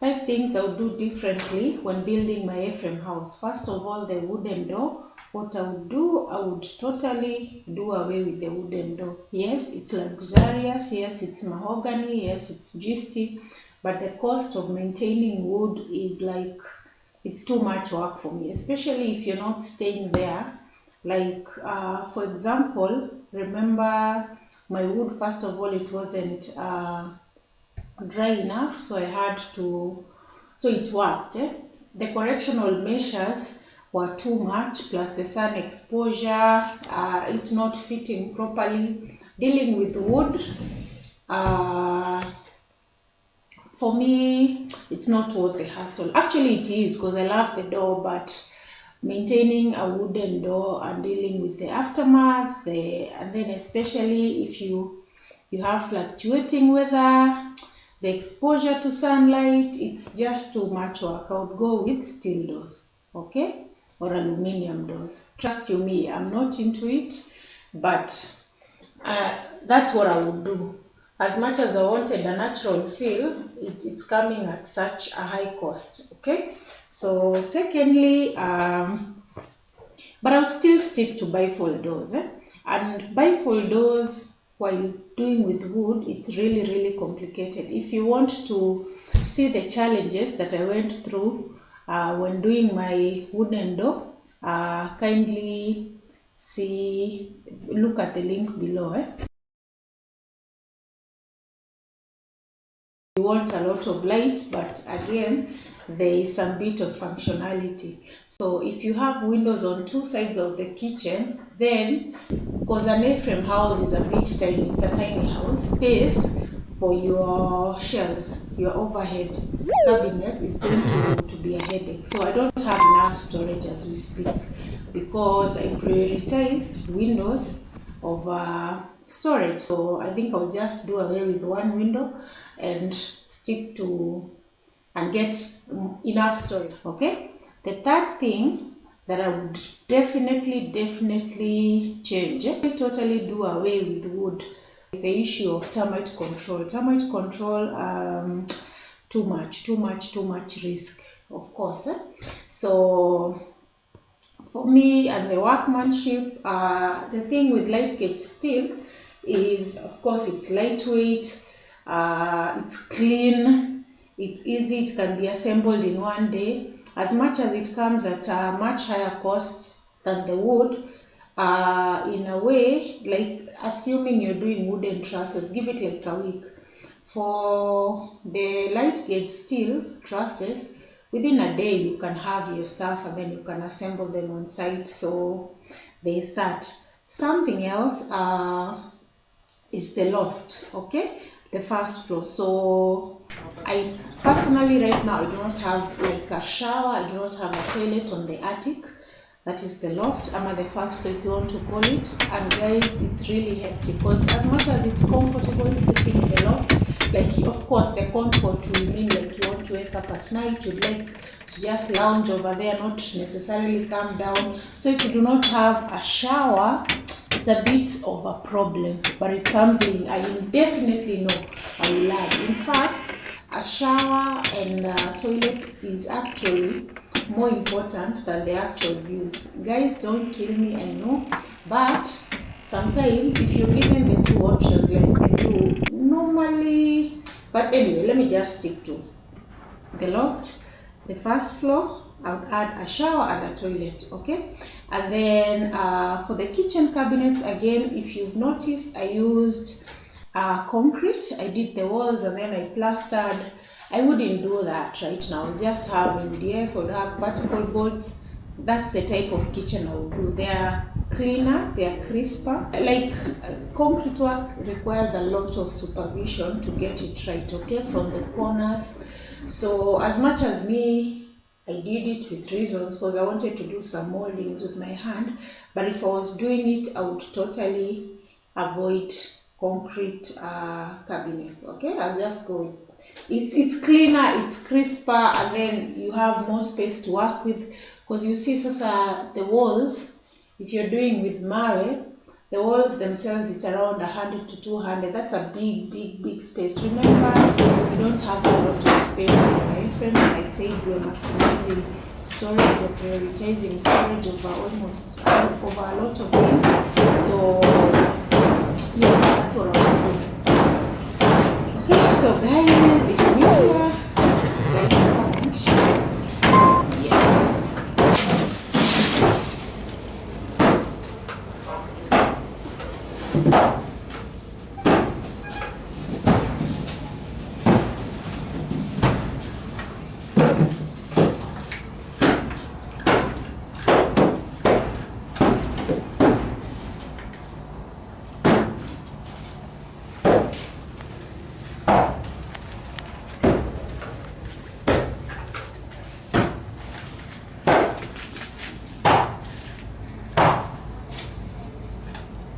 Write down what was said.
5 things I would do differently when building my A-frame house. First of all, the wooden door. What I would do, I would totally do away with the wooden door. Yes, it's luxurious. Yes, it's mahogany. Yes, it's GST. But the cost of maintaining wood is like, it's too much work for me, especially if you're not staying there. Like, for example, remember my wood, first of all, it wasn't dry enough, so I had to, so it worked. The correctional measures were too much, plus the sun exposure, it's not fitting properly. Dealing with wood, for me, it's not worth the hassle. Actually, it is, because I love the door, but maintaining a wooden door and dealing with the aftermath, and then especially if you have fluctuating weather, the exposure to sunlight, it's just too much work. I would go with steel doors, okay, or aluminum doors. Trust you me, I'm not into it, but that's what I would do. As much as I wanted a natural feel, it's coming at such a high cost, okay? So secondly, but I'll still stick to bifold doors. And bifold doors, while doing with wood, it's really, really complicated. If you want to see the challenges that I went through when doing my wooden door, kindly look at the link below. You want a lot of light, but again, there is some bit of functionality. So if you have windows on 2 sides of the kitchen, then, because an A-frame house is a bit tiny, it's a tiny house, space for your shelves, your overhead cabinet, it's going to be a headache. So I don't have enough storage as we speak, because I prioritized windows over storage. So I think I'll just do away with one window and stick to and get enough storage, okay? The third thing that I would definitely change, totally do away with wood, is the issue of termite control. Termite control, too much risk, of course. So for me and the workmanship, the thing with light gauge steel is, of course, it's lightweight, it's clean, it's easy, it can be assembled in one day. As much as it comes at a much higher cost than the wood, in a way, like assuming you're doing wooden trusses, give it like a week. For the light gauge steel trusses, within a day you can have your stuff and then you can assemble them on site. So there's that. Something else is the loft, okay? The first floor. So I personally right now, I do not have like a shower, I do not have a toilet on the attic. That is the loft, or the first floor if you want to call it. And guys, it's really hectic, because as much as it's comfortable sleeping in the loft, like, of course the comfort will mean like you want to wake up at night, you'd like to just lounge over there, not necessarily come down. So if you do not have a shower, it's a bit of a problem, but it's something I definitely know I will add. In fact, a shower and a toilet is actually more important than the actual views. Guys, don't kill me, I know, but sometimes if you're given the 2 options, like the 2 normally, but anyway, let me just stick to the loft, the first floor. I would add a shower and a toilet, okay? And then for the kitchen cabinets, again, if you've noticed, I used concrete. I did the walls and then I plastered. I wouldn't do that right now. Just have MDF or have particle boards. That's the type of kitchen I would do. They are cleaner, they are crisper. Like concrete work requires a lot of supervision to get it right, okay, from the corners. So as much as me, I did it with reasons, because I wanted to do some moldings with my hand. But if I was doing it, I would totally avoid concrete cabinets, okay? I'll just go with it's cleaner, it's crisper, and then you have more space to work with. Because you see, sasa, the walls, if you're doing with Mare, the walls themselves, it's around 100 to 200. That's a big space. Remember, you don't have a lot of space in life. said, we're maximizing storage, we're prioritizing storage over almost over a lot of things. So yes, that's what I'm doing. Okay, so guys,